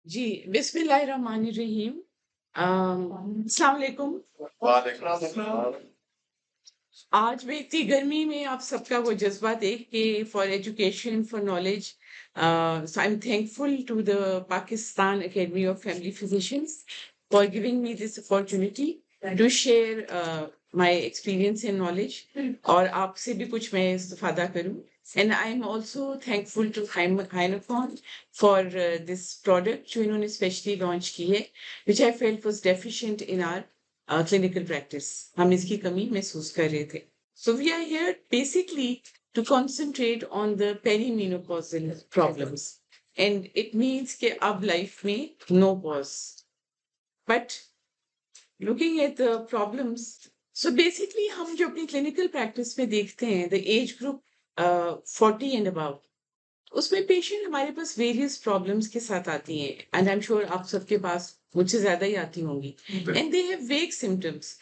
जी, बिस्मिल्लाहिर्रहमानिर्रहीम। अस्सलाम वालेकुम। वालेकुम अस्सलाम। आज मैं इतनी गर्मी में आप सबका वो जज़्बा देख के for education, for knowledge so I am thankful to the Pakistan academy of family physicians for giving me this opportunity to share my experience and knowledge और आपसे भी कुछ मैं इस्तिफादा करूँ। And I am also thankful to हाइनकॉन for this product जो इन्होंने स्पेशली लॉन्च की है, which I felt was deficient in our clinical practice. हम इसकी कमी महसूस कर रहे थे. So we are here basically to concentrate on the perimenopausal problems. And it means कि अब life में no pause. But looking at the problems, so basically हम जो अपनी clinical practice में देखते हैं, the age group 40 and above, उसमें पेशेंट हमारे पास वेरियस प्रॉब्लम्स के साथ आती हैं एंड आई एम श्योर आप सबके पास मुझसे ज्यादा ही आती होंगी and they have vague symptoms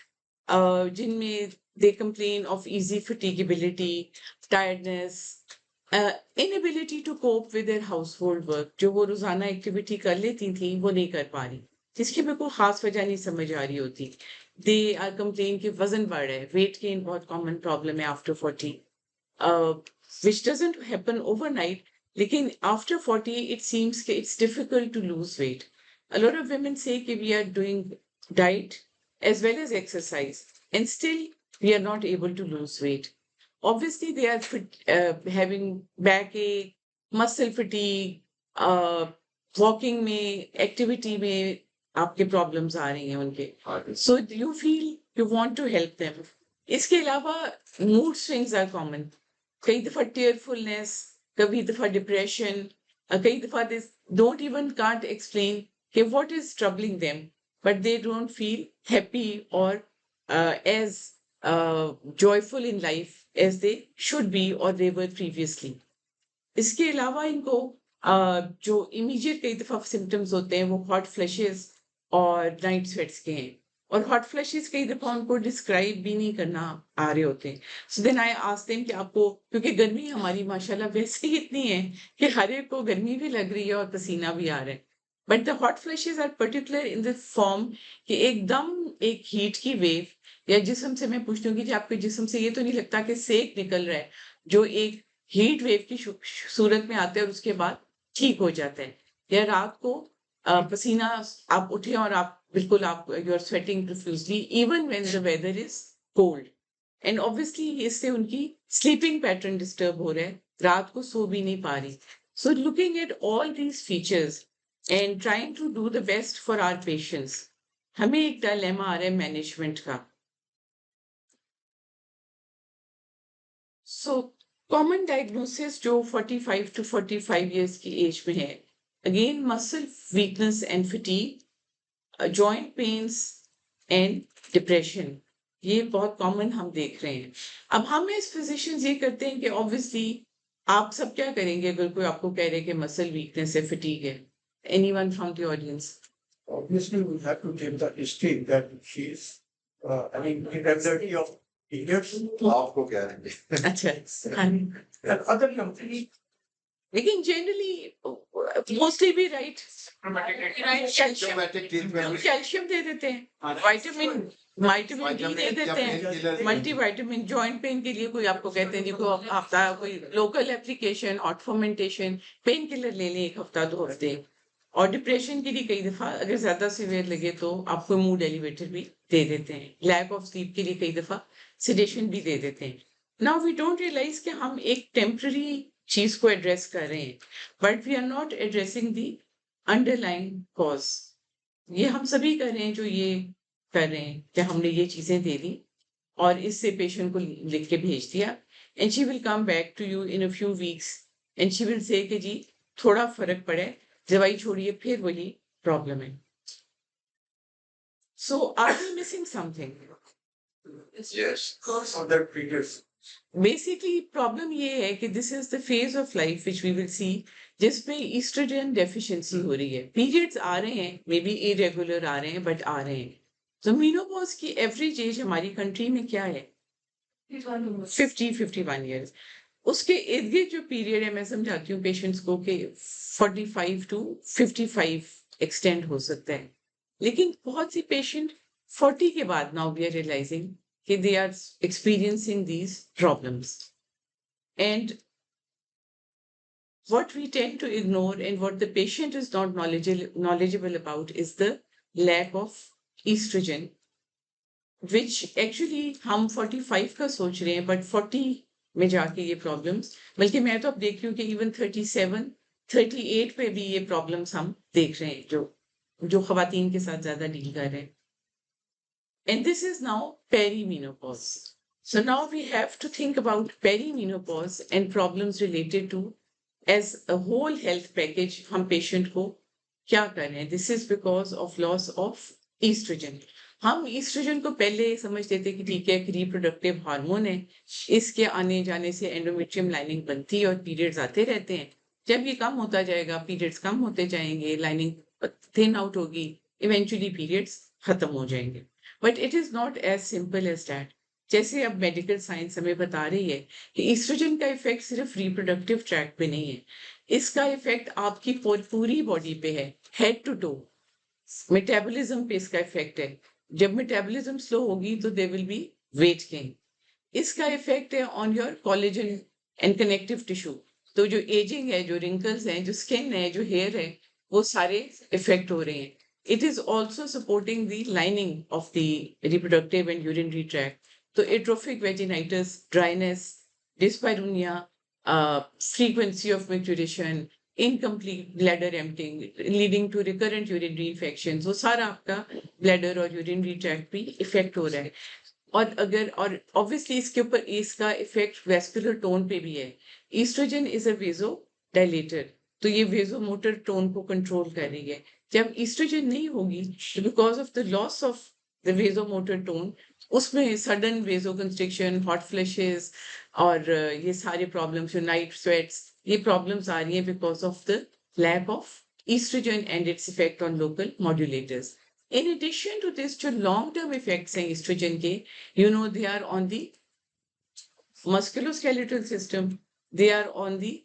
जिनमें they complain of easy fatigability, tiredness, inability to cope with their household work. जो वो रोजाना एक्टिविटी कर लेती थी वो नहीं कर पा रही, जिसकी मेरे को खास वजह नहीं समझ आ रही होती। दे आर कंप्लेन कि वजन बढ़ रहा है, वेट गेन बहुत कॉमन प्रॉब्लम है after 40, which doesn't happen overnight. Lekin after 40, it seems that it's difficult to lose weight. A lot of women say that we are doing diet as well as exercise, and still we are not able to lose weight. Obviously, they are having backache, muscle fatigue, uh, walking में, activity में आपके problems आ रही हैं उनके. So you feel you want to help them. इसके अलावा mood swings are common. कई दफा टीयरफुलनेस, कभी दफा डिप्रेशन, कई दफा they don't even can't explain कि what is troubling them, but they don't feel happy और as joyful in life as they should be और दे वर प्रीवियसली. इसके अलावा इनको जो इमीडिएट कई दफा सिम्टम्स होते हैं वो हॉट फ्लैशेस और नाइट स्वेट्स के हैं, और हॉट फ्लैशेस कई दफा उनको डिस्क्राइब भी नहीं करना आ रहे होते हैं. So then I asked them कि आपको, क्योंकि गर्मी हमारी माशाल्लाह वैसे ही इतनी है कि हर एक को गर्मी भी लग रही है और पसीना भी आ रहा है, but the hot flashes are particular in the form कि एकदम एक हीट की वेव, या जिस्म से मैं पूछती हूँ कि जी आपके जिस्म से ये तो नहीं लगता कि सेक निकल रहा है, जो एक हीट वेव की सूरत में आते हैं और उसके बाद ठीक हो जाते हैं, या रात को पसीना आप उठे और आप बिल्कुल आप you are sweating profusely even when the weather is cold, and obviously इससे उनकी स्लीपिंग पैटर्न डिस्टर्ब हो रहा है, रात को सो भी नहीं पा रही. So looking at all these features and trying to do the best for our patients, हमें एक डायलेमा आ रहा है मैनेजमेंट का. सो कॉमन डायग्नोसिस जो 45 टू 45 इयर्स की एज में है, again muscle weakness and fatigue, joint pains and depression, ये बहुत कॉमन हम देख रहे हैं. अब हम एज फिजिशियंस ये करते हैं कि ऑब्वियसली आप सब क्या करेंगे अगर कोई आपको कह रहे कि मसल वीकनेस है, फटीग है? Anyone from the audience? Obviously, we have to give the history that she is, irregularity of periods. आपको क्या है? अच्छा. हाँ. And other companies, लेकिन जनरली मोस्टली भी राइट, symptomatic treatment. कैल्शियम दे देते हैं, विटामिन विटामिन डी दे देते हैं, मल्टीविटामिन. जॉइंट पेन के लिए कोई आपको कहते हैं जी को हफ्ता कोई local application hot fermentation pain killer ले लें 1 हफ्ता 2 हफ्ते. और डिप्रेशन के लिए कई दफा अगर ज्यादा सीवियर लगे तो आपको मूड एलिवेटर भी दे देते हैं. लैक ऑफ स्लीप के लिए कई दफा सिडेशन भी दे देते हैं. नाउ वी डोंट रियलाइज कि हम एक टेम्पररी चीज को एड्रेस कर रहे हैं, but we are not addressing the underlying cause. ये हम सभी कर रहे हैं जो ये कर रहे हैं कि हमने ये चीजें दे दी और इससे पेशेंट को लिख के भेज दिया, and she will come back to you in a few weeks and she will say कि जी थोड़ा फर्क पड़ा है, दवाई छोड़िए, फिर वही प्रॉब्लम है. So are we missing something? Yes. Other periods. Basically problem ये है कि this is the phase of life which we will see जिसमें ईस्ट्रोजन डेफिशिएंसी हो रही है. पीरियड्स आ रहे हैं, मे बी इरेगुलर आ रहे हैं, बट आ रहे हैं. तो मीनोपॉज की एवरेज एज हमारी कंट्री में क्या है? 51 ईयर्स. उसके इर्द गिर्द जो पीरियड है मैं समझाती हूँ पेशेंट्स को कि 45 टू 55 एक्सटेंड हो सकता है। लेकिन बहुत सी पेशेंट 40 के बाद नाउ वी आर रियलाइजिंग कि they are experiencing these problems and what we tend to ignore and what the patient is not knowledgeable about is the lack of estrogen, which actually हम 45 का सोच रहे हैं, but 40 में जाके ये problems, बल्कि मैं तो अब देख रही हूँ कि even 37, 38 पे भी ये problems हम देख रहे हैं, जो खवातीन के साथ ज़्यादा डील कर रहे हैं. And this is now perimenopause. So now we have to think about perimenopause and problems related to as a whole health package हम patient को क्या कर रहे हैं. This is because of loss of estrogen. हम estrogen को पहले समझते थे कि ठीक है, एक reproductive hormone है, इसके आने जाने से endometrium lining बनती है और periods आते रहते हैं. जब ये कम होता जाएगा, periods कम होते जाएंगे, lining thin out होगी, eventually periods खत्म हो जाएंगे. But it is not as simple as that. जैसे अब मेडिकल साइंस हमें बता रही है कि ईस्ट्रोजन का इफेक्ट सिर्फ रिप्रोडक्टिव ट्रैक पे नहीं है, इसका इफेक्ट आपकी पूरी बॉडी पे है, हेड टू टो. मेटाबॉलिज्म पे इसका इफेक्ट है. जब मेटाबॉलिज्म स्लो होगी तो they will be weight gain. इसका इफेक्ट है on your collagen and connective tissue. तो जो एजिंग है, जो रिंकल्स हैं, जो स्किन है, जो हेयर है, वो सारे इफेक्ट हो रहे हैं. It is also supporting the lining of the reproductive and urinary tract. So atrophic vaginitis, dryness, dyspareunia, frequency of maturation, incomplete bladder emptying, leading to recurrent urinary infections. वो सारा आपका bladder और urinary tract पे effect हो रहा है. और obviously इसके ऊपर इसका इफेक्ट वेस्कुलर टोन पे भी है. Estrogen is a vasodilator, तो ये वेजो मोटर टोन को कंट्रोल कर रही है. जब ईस्ट्रोजन नहीं होगी तो because of the loss of the vasomotor tone, उसमें sudden vasoconstriction, hot flashes और ये सारे प्रॉब्लम्स, जो नाइट स्वेट्स, ये प्रॉब्लम्स आ रही हैं because of the lack of estrogen and its effect on local modulators. In addition to this, जो long-term effects हैं estrogen के, they are on the musculoskeletal system, they are on the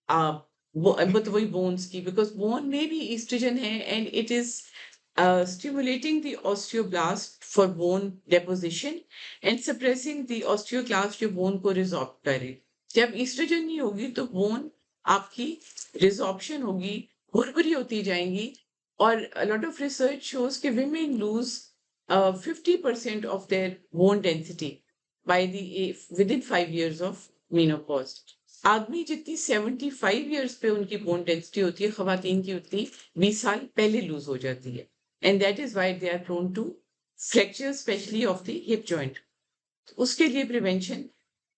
but वही bones की, because bone में भी estrogen है and it is stimulating the osteoblast for bone deposition and suppressing the osteoclast जो bone को resorb करे. जब estrogen नहीं होगी तो bone आपकी resorption होगी, भुरभुरी होती जाएंगी. और a lot of research shows कि women lose 50% of their bone density by within 5 years of menopause. आदमी जितनी 75 years पे उनकी bone density होती है, खवातीन की उतनी 20 साल पहले लूज हो जाती है. And that is why they are prone to fractures, especially of the hip joint. उसके लिए प्रिवेंशन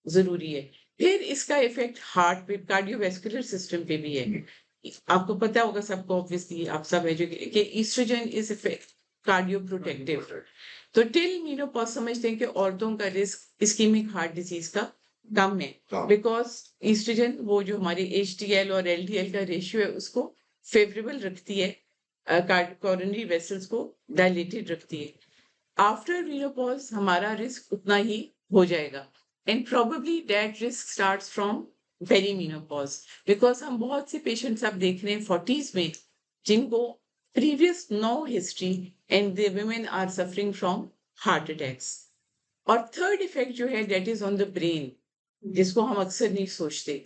जरूरी है. फिर इसका इफेक्ट हार्ट पे, कार्डियोवैस्कुलर सिस्टम पे भी है. आपको पता होगा सबको, ऑब्वियसली आप सब एजुकेटेड, कि oestrogen is effect cardioprotective. तो टिल मेनोपॉज समझते हैं कि औरतों का रिस्क इस्कीमिक हार्ट डिजीज का कम है, बिकॉज ईस्ट्रोजन वो जो हमारे HDL और LDL का रेशियो है उसको फेवरेबल रखती है, कोरोनरी वेसल्स को डायलेटेड रखती है. आफ्टर मेनोपॉज हमारा रिस्क उतना ही हो जाएगा. And probably that risk starts from perimenopause, because हम बहुत से पेशेंट्स आप देख रहे हैं 40s में जिनको previous no history and the women are suffering from heart attacks. और थर्ड इफेक्ट जो है that is on the brain, जिसको हम अक्सर नहीं सोचते.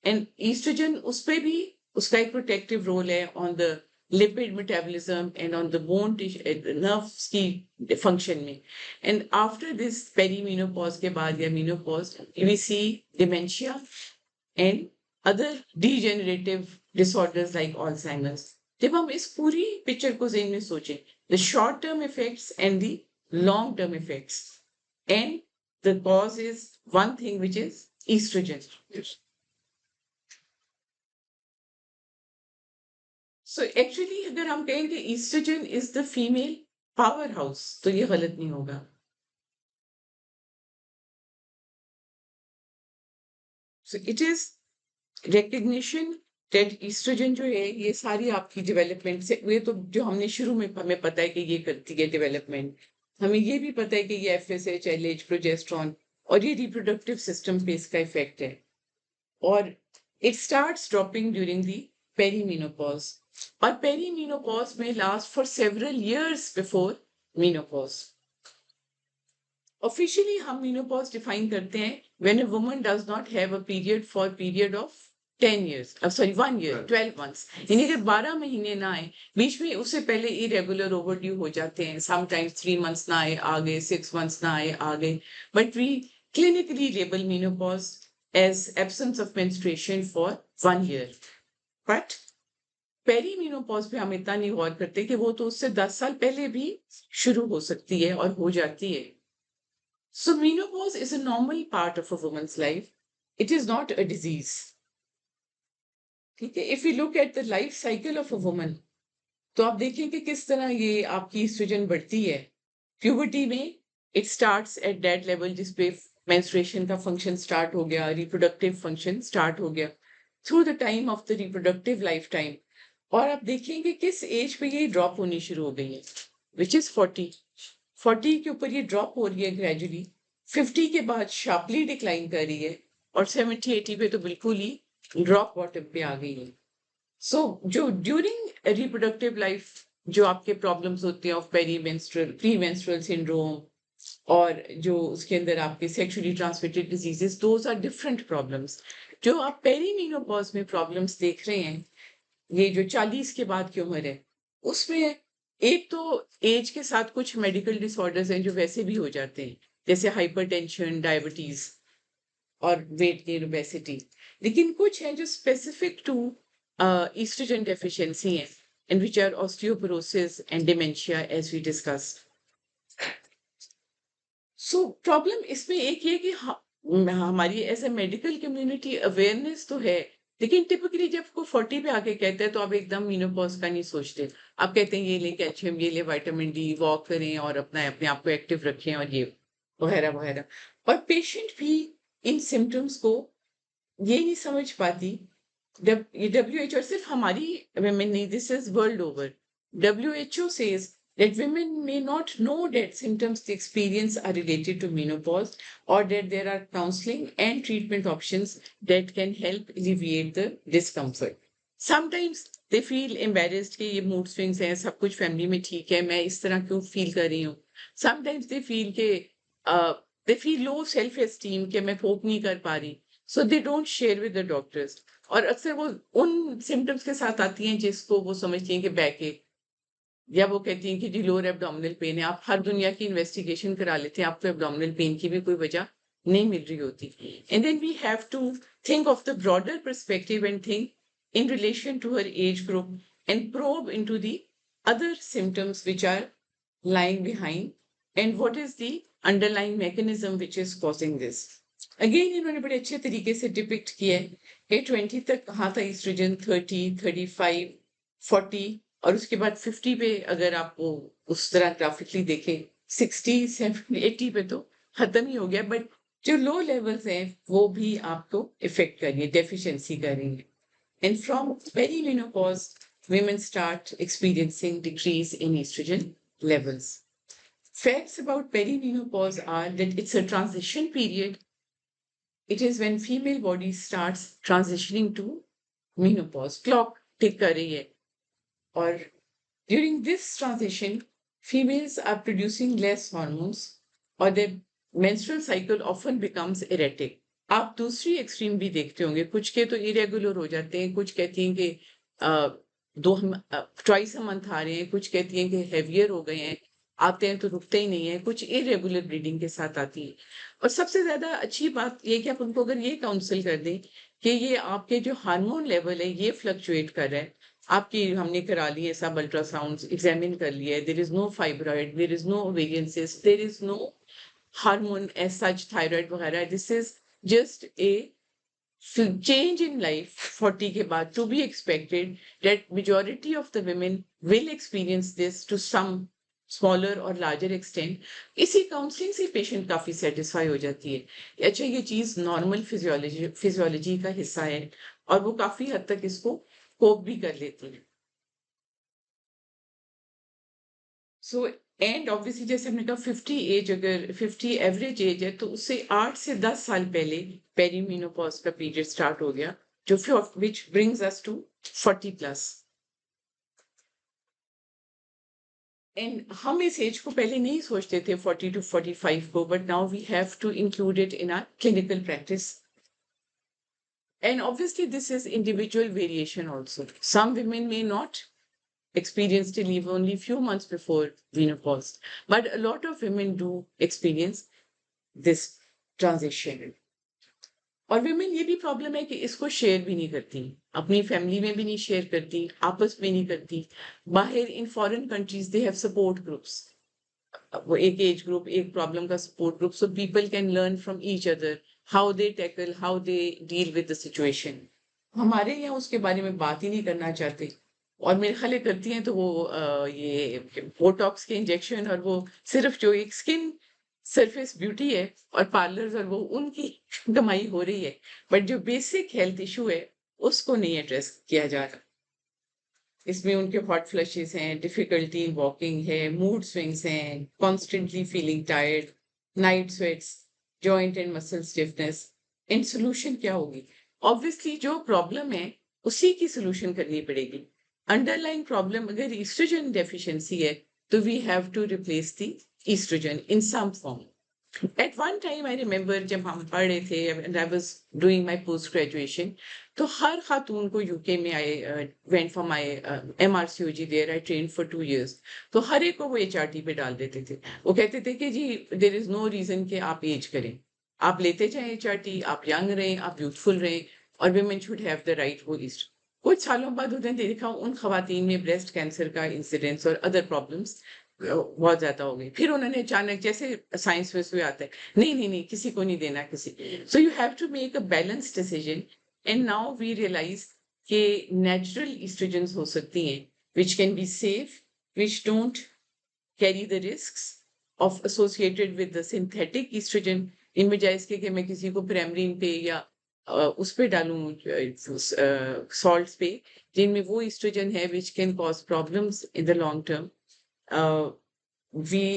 एंड ईस्ट्रोजन उस पर भी उसका एक प्रोटेक्टिव रोल है on the lipid metabolism and on the bone tissue, nerves की function में. And after this perimenopause के बाद या menopause, we see dementia and other degenerative disorders like Alzheimer's. जब हम इस पूरी पिक्चर को ज़हन में सोचें, the short term effects and the long term effects, and the cause is one thing, which is estrogen. Yes. So actually अगर हम कहें कि estrogen is the female powerhouse, तो ये गलत नहीं होगा. So it is recognition that estrogen जो है ये सारी आपकी डेवलपमेंट से, ये तो जो हमने शुरू में हमें पता है कि ये करती है डेवलपमेंट, हमें ये भी पता है कि ये FSH, LH, प्रोजेस्ट्रॉन और ये रिप्रोडक्टिव सिस्टम पे इसका इफेक्ट है. और it starts dropping during the perimenopause. और पेरीमेनोपॉज में last for several years before menopause. Officially, हम menopause define करते हैं when a woman does not have a period of 10 years, sorry, 1 year, 12 months. यानी अगर 12 महीने ना आए, बीच में उससे पहले irregular overdue हो जाते हैं. Sometimes 3 months ना आए, आ गए, 6 months ना आए, आ गए. But we clinically label menopause as absence of menstruation for 1 year. But perimenopause पे हम इतना नहीं गौर करते कि वो तो उससे 10 साल पहले भी शुरू हो सकती है और हो जाती है. So menopause is a normal part of a woman's life. It is not a disease. ठीक है. If we look at the life cycle of a woman, तो आप देखें कि किस तरह ये आपकी estrogen बढ़ती है. Puberty में it starts at that level जिस पे menstruation का function start हो गया, reproductive function start हो गया. Through the time of the reproductive lifetime. और आप देखेंगे किस एज पे ये ड्रॉप होनी शुरू हो गई है, विच इज 40. 40 के ऊपर ये ड्रॉप हो रही है ग्रेजुअली. 50 के बाद शार्पली डिक्लाइन कर रही है और 70-80 पे तो बिल्कुल ही ड्रॉप बॉटम पे आ गई है. सो जो ड्यूरिंग रिप्रोडक्टिव लाइफ जो आपके प्रॉब्लम्स होते हैं ऑफ पेरीमेंस्ट्रुअल प्रीमेंस्ट्रुअल सिंड्रोम और जो उसके अंदर आपके sexually transmitted diseases, those are different problems. जो आप पेरीमेनोपॉज में प्रॉब्लम्स देख रहे हैं, ये जो 40 के बाद की उम्र है, उसमें एक तो एज के साथ कुछ मेडिकल डिसऑर्डर्स हैं जो वैसे भी हो जाते हैं, जैसे हाइपरटेंशन, डायबिटीज और वेट गेन, ओबेसिटी. लेकिन कुछ हैं जो स्पेसिफिक टू ईस्ट्रोजन डेफिशिएंसी हैं, and which are osteoporosis and dementia as we discuss. So problem इसमें एक ये कि हमारी as a medical community awareness तो है, लेकिन टिपिकली जब कोई 40 पे आके कहता है तो आप एकदम मेनोपॉज का नहीं सोचते. आप कहते हैं ये ले कैल्शियम, ये ले विटामिन डी, वॉक करें और अपना अपने आप को एक्टिव रखें और ये वगैरह वगैरह. और पेशेंट भी इन सिम्टम्स को ये नहीं समझ पाती. ये WHO सिर्फ हमारी women नहीं, this is world over. WHO says that women may not know that symptoms they experience are related to menopause, or that there are counseling and treatment options that can help alleviate the discomfort. Sometimes they feel embarrassed कि ये mood swings हैं, सब कुछ family में ठीक है, मैं इस तरह क्यों feel कर रही हूँ. Sometimes they feel कि they feel low self esteem कि मैं cope नहीं कर पा रही. So they don't share with the doctors. और अक्सर वो उन सिम्टम्स के साथ आती हैं जिसको वो समझती हैं कि बैक एक, या वो कहती हैं कि जी लोअर एब्डोमिनल पेन है. आप हर दुनिया की इन्वेस्टिगेशन करा लेते हैं, आपको एब्डोमिनल पेन की भी कोई वजह नहीं मिल रही होती. And then we have to think of the broader perspective and think in relation to her age group and probe into the other symptoms which are lying behind and what is the underlying mechanism which is causing this. Again, इन्होंने बड़े अच्छे तरीके से depict किया है कि 20 तक कहाँ था ईस्ट्रोजन, 30, 35, 40 और उसके बाद 50 पे अगर आप वो उस तरह ग्राफिकली देखें 60, 70, 80 पे तो खत्म ही हो गया. बट जो लो लेवल्स हैं वो भी आपको इफेक्ट कर रही है, डेफिशिएंसी कर रही है. And from perimenopause, women start experiencing decrease in estrogen levels. Facts about perimenopause are that it's a transition period. It is when female body starts transitioning to menopause. Clock tick कर रही है. और during this transition, females are producing less hormones or their menstrual cycle often becomes erratic. आप दूसरी extreme भी देखते होंगे, कुछ के तो इरेगुलर हो जाते हैं, कुछ कहती हैं कि ट्वाइस अ मंथ आ रहे हैं, कुछ कहती हैं कि हेवियर हो गए हैं, आते हैं तो रुकते ही नहीं है, कुछ इरेगुलर ब्लीडिंग के साथ आती है. और सबसे ज्यादा अच्छी बात ये कि आप उनको अगर ये काउंसिल कर दें कि ये आपके जो हार्मोन लेवल है ये फ्लक्चुएट कर रहा है, आपकी हमने करा ली है सब अल्ट्रासाउंड, एग्जामिन कर लिया है, there is no fibroid, there is no ovarian cyst, there is no hormone as such, thyroid वगैरह. This is just a change in life 40 के बाद, to be expected that majority of the women will experience this to some smaller or larger extent. इसी counselling से patient काफी satisfy हो जाती है, अच्छा ये चीज नॉर्मल फिजियोलॉजी का हिस्सा है और वो काफी हद तक इसको कोप भी कर लेती है. सो एंड ऑब्वियसली जैसे हमने कहा 50 एज, अगर 50 एवरेज एज है तो उससे 8 से 10 साल पहले पेरीमेनोपॉज का पीरियड स्टार्ट हो गया, जो which brings us to 40 plus. And हम इस एज को पहले नहीं सोचते थे 40 to 45 को, but now we have to include it in our clinical practice. And obviously, this is individual variation also. Some women may not experience to leave only few months before menopause, but a lot of women do experience this transition. और women ये भी problem है कि इसको share भी नहीं करती, अपनी फैमिली में भी नहीं शेयर करती, आपस में नहीं करती. बाहर in foreign countries they have support groups, वो एक एज ग्रुप, एक प्रॉब्लम का support group, so people can learn from each other how they tackle, how they deal with the situation. हमारे यहाँ उसके बारे में बात ही नहीं करना चाहते, और मेरे ख्याल है करती हैं तो वो ये बोटॉक्स के इंजेक्शन और वो सिर्फ जो एक स्किन सरफेस ब्यूटी है और पार्लर्स और वो उनकी कमाई हो रही है, बट जो बेसिक हेल्थ इशू है उसको नहीं एड्रेस किया जा रहा. इसमें उनके हॉट फ्लशेस हैं, डिफिकल्टी इन वॉकिंग है, मूड स्विंग्स हैं, constantly feeling tired, night sweats, joint and muscle stiffness. In solution क्या होगी? ऑब्वियसली जो प्रॉब्लम है उसी की सोल्यूशन करनी पड़ेगी. अंडरलाइन प्रॉब्लम अगर ईस्ट्रोजन डेफिशिएंसी है तो we have to replace the estrogen in some form. At one time, I remember जब हम पढ़ रहे थे and I was doing my post graduation, तो हर खातून को यूके में I went for my MRCOG there. I trained for 2 years. तो हर एक को वो HRT पे डाल देते थे. वो कहते थे कि जी there is no reason कि आप एज करें, आप लेते जाएं HRT, आप यंग रहें, आप यूथफुल रहें, और women should have the right वो ईस्ट. कुछ सालों बाद उन्होंने देखा उन खवातीन में ब्रेस्ट कैंसर का इंसिडेंस और अदर प्रॉब्लम्स बहुत ज्यादा हो गई. फिर उन्होंने अचानक जैसे साइंस में से आता है, नहीं नहीं नहीं किसी को नहीं देना किसी. So you have to make a balance decision. And now we realize कि नेचुरल ईस्ट्रोजन्स हो सकती हैं which can be safe, which don't carry the risks of associated with the synthetic estrogen. इन बजाय इसके कि मैं किसी को प्रेमरिन पे या उस पे डालूं सॉल्ट्स पे जिनमें वो ईस्ट्रोजन है which can cause problems in the long term. We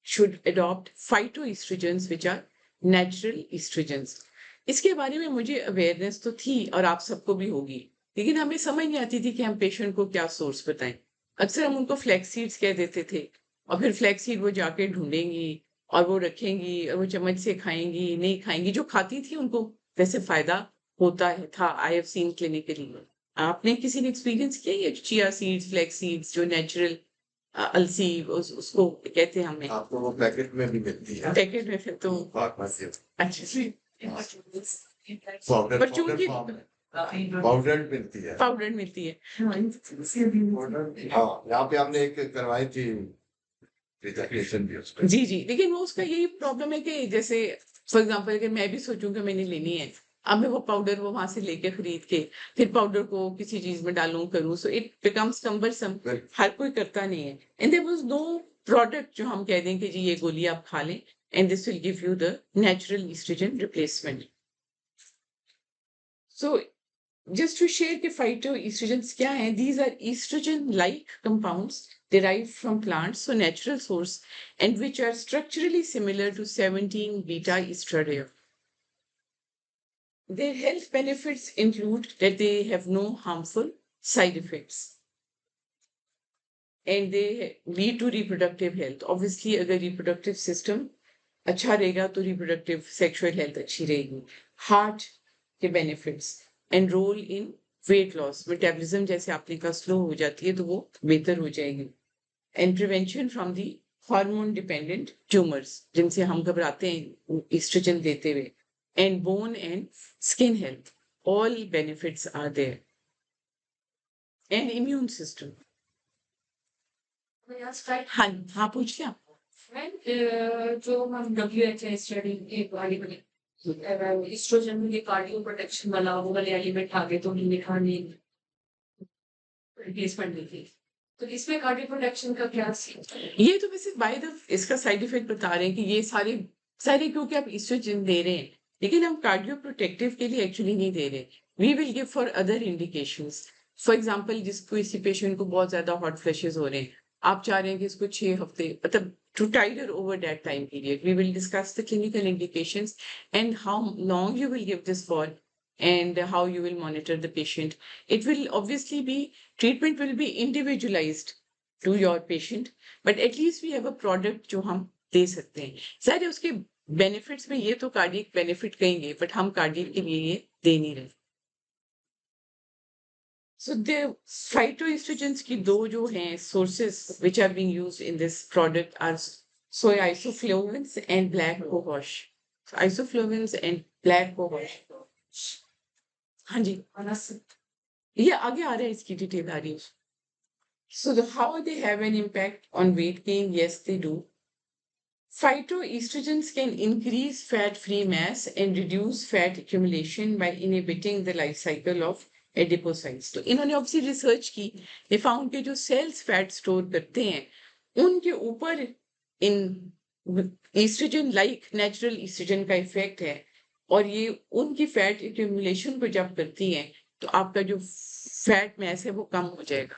should adopt phytoestrogens which are natural estrogens. इसके बारे में मुझे अवेयरनेस तो थी और आप सबको भी होगी, लेकिन हमें समझ नहीं आती थी कि हम पेशेंट को क्या सोर्स बताएं. अक्सर हम उनको फ्लैक्स सीड्स कह देते थे, और फिर फ्लैक्स सीड वो जाके ढूंढेंगी और वो रखेंगी और वो चम्मच से खाएंगी, नहीं खाएंगी. जो खाती थी उनको वैसे फायदा होता है था. आई हैव सीन क्लिनिकली. आपने किसी ने एक्सपीरियंस किया ये चिया सीड्स, फ्लैक्स सीड्स जो नेचुरल अलसी उसको कहते हैं हमें? आपको वो पैकेट में भी मिलती है, पैकेट में फिर तो फार्मेसी अच्छा जी. पाउडर पर चूंकि पाउडर मिलती है. पाउडर मिलती है. हाँ, यहाँ पे हमने एक करवाई थी रिजर्वेशन भी उसको. जी जी, लेकिन वो उसका यही प्रॉब्लम है कि जैसे फॉर एग्जांपल अगर मैं भी सोचूं कि मैंने लेनी है, अब मैं वो पाउडर वो वहां से लेके खरीद के फिर पाउडर को किसी चीज में डालूं करूं, सो इट बिकम्स कम्बरसम. हर कोई करता नहीं है. And there was no product जो हम कह दें कि जी ये गोली आप खा लें and this will give you the natural estrogen replacement. So just to share the phytoestrogens क्या हैं, these are estrogen like compounds derived from plants, so natural source, and which are structurally similar to 17 beta estradiol. Their health benefits include that they have no harmful side effects and they lead to reproductive health. Obviously अगर reproductive system अच्छा रहेगा तो reproductive sexual health अच्छी रहेगी. Heart के benefits, enroll in weight loss, metabolism जैसे आपने का slow हो जाती है तो वो बेहतर हो जाएगी. And prevention from the hormone dependent tumors जिनसे हम घबराते हैं estrogen देते हुए. And bone and skin health, all benefits are there. And immune system. हाँ हाँ पूछ लिया. जो हम WHO स्टडी एक वाली बनी एस्ट्रोजन के कार्डियो प्रोटेक्शन वाला वो वाले एलिमेंट आ गए तो हमने खाने रिप्लेसमेंट दी थी. तो इसमें कार्डियो प्रोटेक्शन का क्या सीन? ये तो वैसे बाय द इसका साइड इफेक्ट बता रहे हैं कि ये सारे सारे क्योंकि आप ईस्ट्रोजन दे रहे हैं, लेकिन हम कार्डियो प्रोटेक्टिव के लिए एक्चुअली नहीं दे रहे. We will give for other indications. For example जिसको इसी पेशेंट को बहुत ज्यादा हॉट फ्लैशेस हो रहे हैं, आप चाह रहे हैं कि इसको 6 हफ्ते मतलब to tide her over that time period. We will discuss the clinical indications and how long you will give this for and how you will monitor the patient. It will obviously be, treatment will be individualized to your patient, but at least we have a product जो हम दे सकते हैं. सारे उसके benefits में ये तो cardiac benefit कहेंगे, but हम cardiac के लिए ये दे नहीं रहे. So the phytoestrogens की दो जो हैं sources which are being used in this product are soy isoflavones and black cohosh. So isoflavones and black cohosh. हाँ जी, ये आगे आ रहा है इसकी डिटेल आ रही है. So how they have an impact on weight gain? Yes, they do. Phytoestrogens can increase fat-free mass and reduce fat accumulation by inhibiting the life cycle of adipocytes. तो इन्होंने obviously रिसर्च की, they found कि जो cells fat store करते हैं, उनके ऊपर इन estrogen like natural estrogen का इफेक्ट है, और ये उनकी फैट accumulation को जब करती हैं, तो आपका जो फैट mass है वो कम हो जाएगा.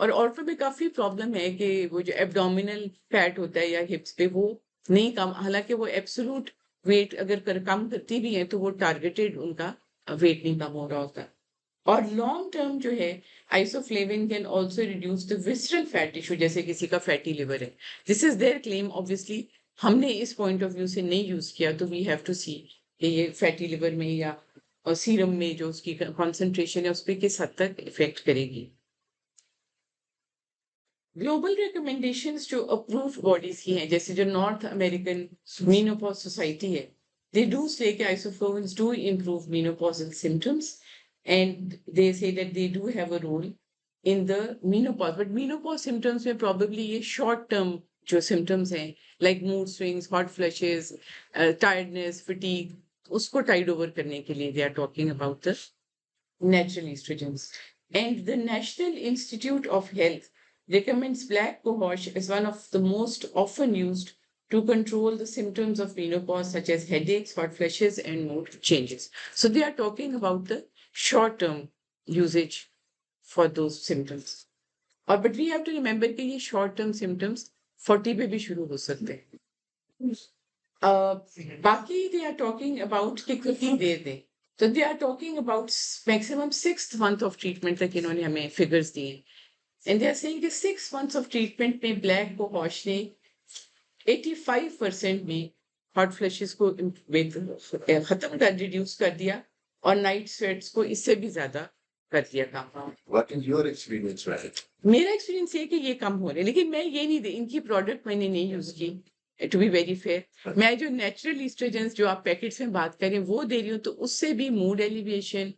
और औरतों में काफी प्रॉब्लम है कि वो जो एब्डोमिनल फैट होता है या हिप्स पे वो नहीं कम, हालांकि वो एब्सोल्यूट वेट अगर कम करती भी है तो वो टारगेटेड उनका वेट नहीं कम हो रहा होता. और लॉन्ग टर्म जो है isoflavone can also reduce the visceral fat tissue, जैसे किसी का फैटी लिवर है. This is their claim. Obviously हमने इस पॉइंट ऑफ व्यू से नहीं यूज किया, तो वी हैव टू सी कि ये फैटी लिवर में या सीरम में जो उसकी कॉन्सेंट्रेशन है उस पर किस हद तक इफेक्ट करेगी. ग्लोबल रिकमेंडेशंस जो अप्रूव्ड बॉडीज की हैं, जैसे जो नॉर्थ अमेरिकन मेनोपॉज सोसाइटी है, they do say कि isoflavones do improve menopausal symptoms, and they say that they do have a role in the menopause. But menopause symptoms में probably ये short term जो symptoms हैं, like mood swings, hot flushes, tiredness, fatigue, उसको tide over करने के लिए they are talking about the natural estrogens. And the National Institute of Health recommends black cohosh as one of the most often used to control the symptoms of menopause, such as headaches, hot flushes, and mood changes. So they are talking about the short-term usage for those symptoms. But we have to remember कि ये short-term symptoms 40 पे भी शुरू हो सकते हैं. बाकी they are talking about कि कितनी देर दें. So they are talking about maximum 6th month of treatment तक इन्होंने हमें figures दिए. And they are saying कि 6 months of treatment में black cohosh ने 85% में hot flushes को खत्म कर reduce कर दिया, और night sweats को इससे भी ज्यादा कर दिया काम. What is your experience, right? मेरा एक्सपीरियंस ये कि ये कम हो रहे हैं, लेकिन मैं ये नहीं दे, इनकी प्रोडक्ट मैंने नहीं यूज की. टू बी वेरी फेयर, मैं जो नेचुरल ईस्ट्रोजेंस जो आप पैकेट्स में बात करें वो दे रही हूँ, तो उससे भी mood elevation,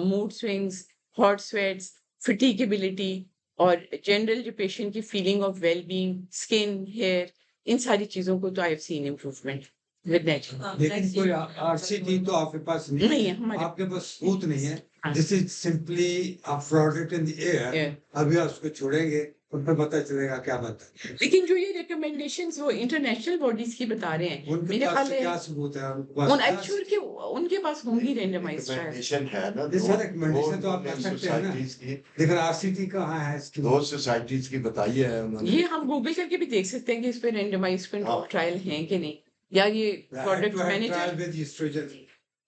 mood swings, hot sweats, fatigability और जनरल जो पेशेंट की feeling of well being, skin, hair, इन सारी चीजों को तो I have seen improvement with natural. लेकिन कोई आरसीटी तो आपके पास नहीं नहीं है है, हमारे. आपके पास सूत नहीं है. हाँ. This is simply a product in the air. Yeah. अभी आप उसको छोड़ेंगे उन पर पता चलेगा क्या बनता है. लेकिन जो ये रिकमेंडेशंस वो इंटरनेशनल बॉडीज की बता रहे हैं, उनके मेरे पास ख्याल से है क्या सबूत है उनके पास? उन एक्चुअल के उनके पास होंगी रेंडमाइज्ड ट्रायल. Recommendation है ना, ये सारे recommendation तो आप कर सकते हैं ना. societies की, लेकिन आरसीटी कहाँ है इसकी? दो societies की बताई है उन्होंने. ये हम गूगल करके भी देख सकते हैं कि इस पे रेंडमाइज्ड कंट्रोल हाँ. ट्रायल हैं कि नहीं, या ये product Trial manager with estrogen.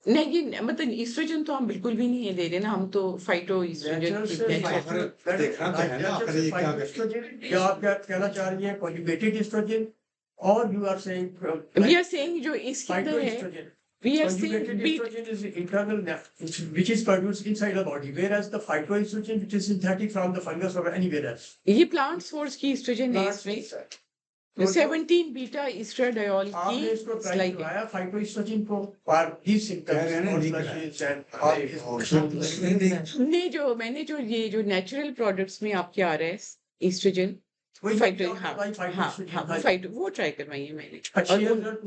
नहीं. ये मतलब ईस्ट्रोजन तो हम बिल्कुल भी नहीं है दे रहे ना, हम तो फाइटो Natural से ईस्ट्रोजन. फाइबर देखना तो है ना, आखिर ये क्या करते हैं. Estrogen, या आप क्या कहना चाह रही हैं, conjugated estrogen, or you are saying we are saying जो इसके अंदर है, phytoestrogen. We are Conjugated saying be estrogen is internal which is produced inside the body, whereas the phytoestrogen, which is synthetic from the fungus or anywhere else. ये plant source की oestrogen है. इसमें तो 17 beta oestradiol आपने की इसको try like करवाया phytoestrogen को फॉर दिस कह रहे हैं ना, सिम्टम्स नहीं और कराया. फ्लशेस एंड हमने जो नेचुरल प्रोडक्ट्स में आपके आ रहा है ईस्ट्रोजन फाइटो, हाँ फाइटो, वो ट्राई करवाई है मैंने, और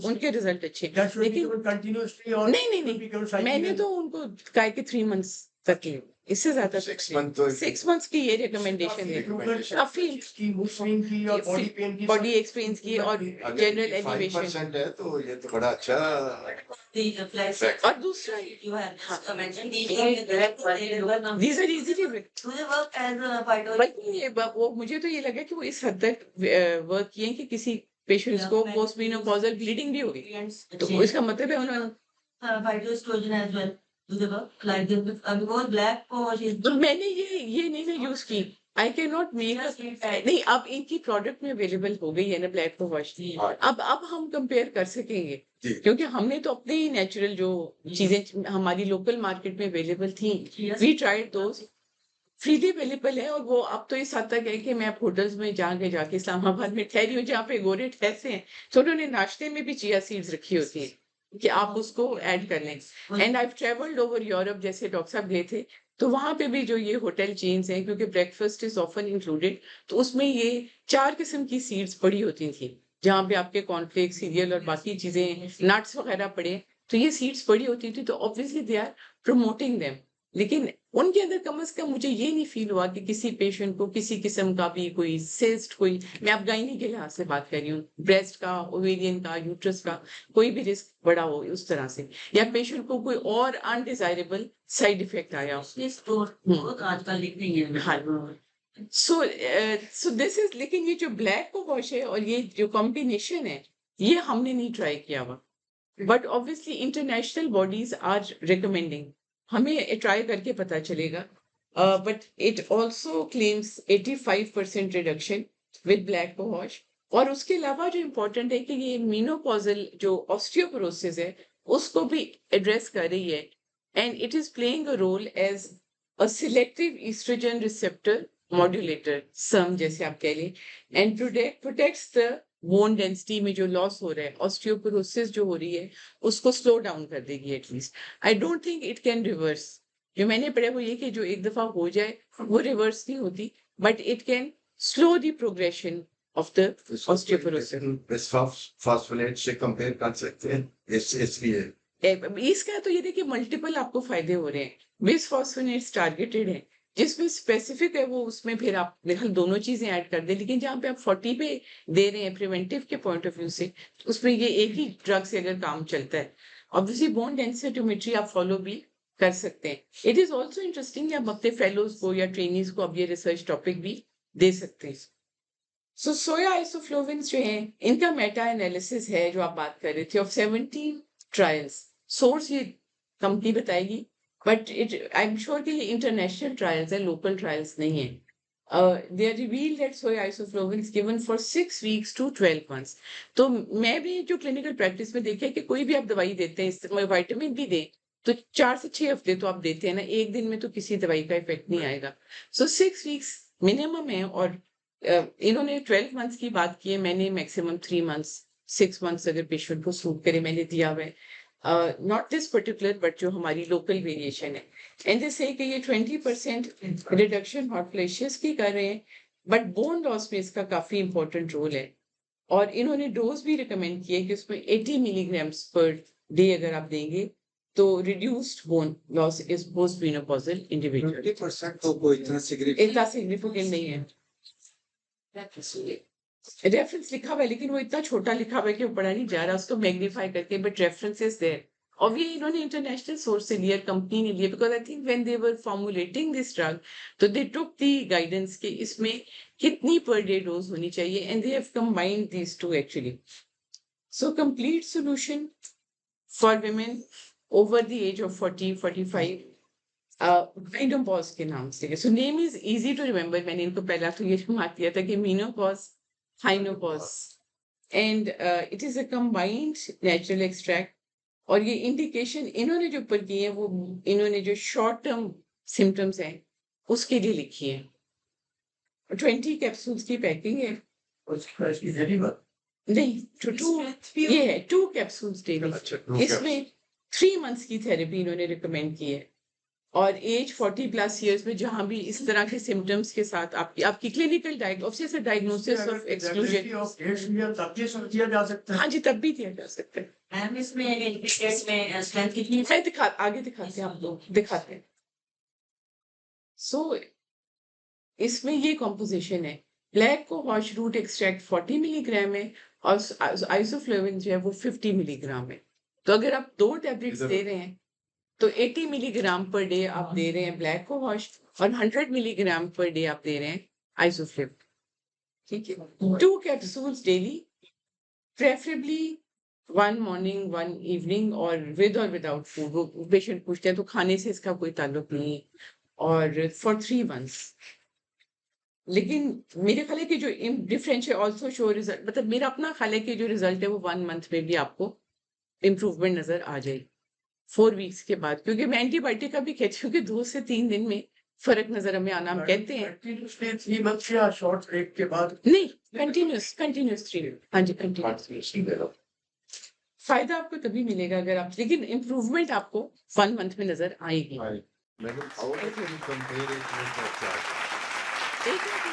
उनके रिजल्ट अच्छे. लेकिन कंटिन्यूअसली और नहीं, मैंने तो उनको कहा कि 3 मंथ्स तक ही, इससे ज्यादा 6 month तो 6 मंथ्स की ये रिकमेंडेशन है. काफी की मूड स्विंग की और बॉडी पेन की बॉडी एक्सपीरियंस की और जनरल एलिवेशन. 5% है तो ये तो बड़ा अच्छा effect. और दूसरा these are easily वो मुझे तो ये लगा कि वो इस हद तक वर्क किए कि किसी पेशेंट्स को पोस्ट मेनोपॉजल ब्लीडिंग भी हो गई, तो इसका मतलब है उन्होंने. तो मैंने ये नहीं यूज की, आई कैन नॉट मेक नहीं, अब इनकी प्रोडक्ट में अवेलेबल हो गई है ना ब्लैक को वॉश। अब हम कंपेयर कर सकेंगे जी। क्योंकि हमने तो अपने ही नेचुरल जो चीजें हमारी लोकल मार्केट में अवेलेबल थी, we tried those, freely available है। और वो अब तो इस हद तक है कि मैं अब होटल्स में जाके इस्लामाबाद में ठहरी हूँ जहाँ पे गोरे ठहरते हैं, तो उन्होंने नाश्ते में भी चिया सीड्स रखी होती हैं कि आप उसको ऐड कर लें। And I travelled over Europe, जैसे डॉक्टर साहब गए थे, तो वहां पे भी जो ये होटल चेन्स हैं, क्योंकि ब्रेकफास्ट इज ऑफन इंक्लूडेड, तो उसमें ये 4 किस्म की सीड्स पड़ी होती थी, जहाँ पे आपके कॉर्नफ्लेक्स, सीरियल और बाकी चीजें, नट्स वगैरह पड़े, तो ये सीड्स पड़ी होती थी, तो obviously they are promoting them. लेकिन उनके अंदर कम से कम मुझे ये नहीं फील हुआ कि किसी पेशेंट को किसी किस्म का भी कोई सिस्ट, कोई, मैं अब गायनी के लिहाज से बात कर रही हूँ, ब्रेस्ट का, ओवेरियन का, यूट्रस का कोई भी रिस्क बड़ा हो उस तरह से, या पेशेंट को कोई और अनडिजायरेबल साइड इफेक्ट आया हो। आजकल लिख नहीं है। हाँ। सो दिस इज, लेकिन ये जो ब्लैक को वॉश है और ये जो कॉम्बिनेशन है, ये हमने नहीं ट्राई किया हुआ, but obviously international bodies are recommending, हमें ट्राई करके पता चलेगा। But it also claims 85% reduction with black wash. और उसके अलावा जो इम्पोर्टेंट है कि ये मीनोपॉजल जो ऑस्टियोपोरोसिस है उसको भी एड्रेस कर रही है, and it is playing a role as a selective estrogen receptor modulator, SERM जैसे आप कह लें, and protects the bone density में जो लॉस हो रहा है, ऑस्टियोपोरोसिस जो हो रही है, उसको स्लो डाउन कर देगी at least. I don't think it can reverse, जो मैंने पढ़ा वो ये कि जो एक दफा हो जाए वो रिवर्स नहीं होती, but it can slow the progression of the osteoporosis. फास्फोलेट से कंपेयर कर सकते हैं इसलिए इसका तो ये देखिए मल्टीपल आपको फायदे हो रहे हैं, बिसफॉस्फोनेट्स टारगेटेड है, जिसमें स्पेसिफिक है वो, उसमें फिर आप मेरे दोनों चीजें ऐड कर दें, लेकिन जहाँ पे आप 40 पे दे रहे हैं प्रिवेंटिव के पॉइंट ऑफ व्यू से, तो उसमें ये एक ही ड्रग से अगर काम चलता है। ऑब्वियसली बोन डेंसिटोमेट्री आप फॉलो भी कर सकते हैं। इट इज ऑल्सो इंटरेस्टिंग, आप अपने फेलोज को या ट्रेनिंग्स को अब ये रिसर्च टॉपिक भी दे सकते हैं। सो सोया आइसोफ्लोविन्स जो हैं, इनका मेटा एनालिसिस है जो आप बात कर रहे थे, ऑफ 17 ट्रायल्स। सोर्स ये कंपनी बताएगी, बट आई एम श्योर कि ये इंटरनेशनल ट्रायल्स है, लोकल ट्रायल्स नहीं है। they are revealed that soy isoflavins given for 6 weeks to 12 months। तो मैं भी जो क्लिनिकल प्रैक्टिस में देखा है कि कोई भी आप दवाई देते हैं, विटामिन भी दें, तो 4 से 6 हफ्ते तो आप देते हैं ना, एक दिन में तो किसी दवाई का इफेक्ट नहीं आएगा। सो 6 वीक्स मिनिमम है, और इन्होंने 12 मंथ्स की बात की है, मैंने मैक्सिमम 3 मंथ्स, 6 मंथ्स अगर पेशेंट को सूट करे मैंने दिया हुआ है। नॉट दिस पर्टिकुलर, बट जो हमारी लोकल वेरिएशन है, एंड दे से कि ये 20% रिडक्शन हॉट फ्लैशेस की कर रहे हैं, बट बोन लॉस में इसका काफी इंपॉर्टेंट रोल है। और इन्होंने डोज भी रिकमेंड किए कि उसमें 80 मिलीग्राम्स पर डे अगर आप देंगे तो reduced bone loss is post menopausal individual. 20% तो कोई इतना इतना सिग्निफिकेंट नहीं है, रेफरेंस लिखा हुआ है, लेकिन वो इतना छोटा लिखा हुआ है कि वो पढ़ा नहीं जा रहा, उसको मैग्नीफाई करके, बट रेफरेंसेस देयर। और ये इन्होंने इंटरनेशनल सोर्स से लिया, कंपनी ने लिया, because I think when they were formulating this drug, तो दे टुक द गाइडेंस कि इसमें कितनी पर डे डोज होनी चाहिए, and they have combined these two actually. So complete solution for women over the age of 40-45, menopause के नाम से। So name is easy to remember, मैंने इनको पहला तो ये मार्क दिया था कि menopause, hynopause, and it is a combined natural extract। और ये इंडिकेशन इन्होंने जो ऊपर की है वो इन्होंने जो शॉर्ट टर्म सिम्टम्स हैं उसके लिए लिखी है। 20 कैप्सूल्स की पैकिंग है, उसकी प्राइस की है नहीं बात। नहीं टू ये है 2 कैप्सूल्स डेली। अच्छा, दो इसमें 3 मंथ्स की थेरेपी इन्होंने रिकमेंड की है, और एज 40 प्लस इयर्स में जहां भी इस तरह के सिम्टम्स के साथ आपकी क्लिनिकल डायग्नोसिस ऑफ एक्सक्लूजन, तब भी सब दिया जा सकता है। हाँ जी तब भी दिया जा सकता है। मैम इसमें इंग्रेडिएंट्स में स्ट्रेंथ कितनी है? मैं आगे दिखाते हैं, आपको दिखाते हैं। सो इसमें ये कॉम्पोजिशन है, ब्लैक को वॉश रूट एक्सट्रैक्ट 40 मिलीग्राम है, और आइसोफ्लेविन जो है वो 50 मिलीग्राम है। तो अगर आप 2 टैबलेट्स दे रहे हैं तो 80 मिलीग्राम पर डे आप दे रहे हैं ब्लैक को वॉश, और 100 मिलीग्राम पर डे आप दे रहे हैं आइसोफ्लेव। ठीक है, 2 capsules daily, preferably 1 morning 1 evening, और विद और विदाउट फूड। वो पेशेंट पूछते हैं तो खाने से इसका कोई ताल्लुक नहीं, और फॉर 3 मंथ्स। लेकिन मेरे ख्याल है कि जो डिफरेंशियल ऑल्सो शो रिजल्ट, मतलब मेरा अपना ख्याल है कि जो रिजल्ट है वो 1 मंथ में भी आपको इम्प्रूवमेंट नजर आ जाएगी 4 वीक्स के बाद, क्योंकि मैं एंटीबायोटिक का भी कहती हूँ कि 2 से 3 दिन में फर्क नजर हमें आना, हम कहते हैं। कंटिन्यूसली 3 मंथ या शॉर्ट ब्रेक के बाद नहीं, कंटिन्यूस 3, हाँ जी, कंटिन्यूस। फायदा आपको तभी मिलेगा अगर आप, लेकिन इम्प्रूवमेंट आपको 1 मंथ में नजर आएगी। लेकिन how do you compare it with the chart? एक मिनट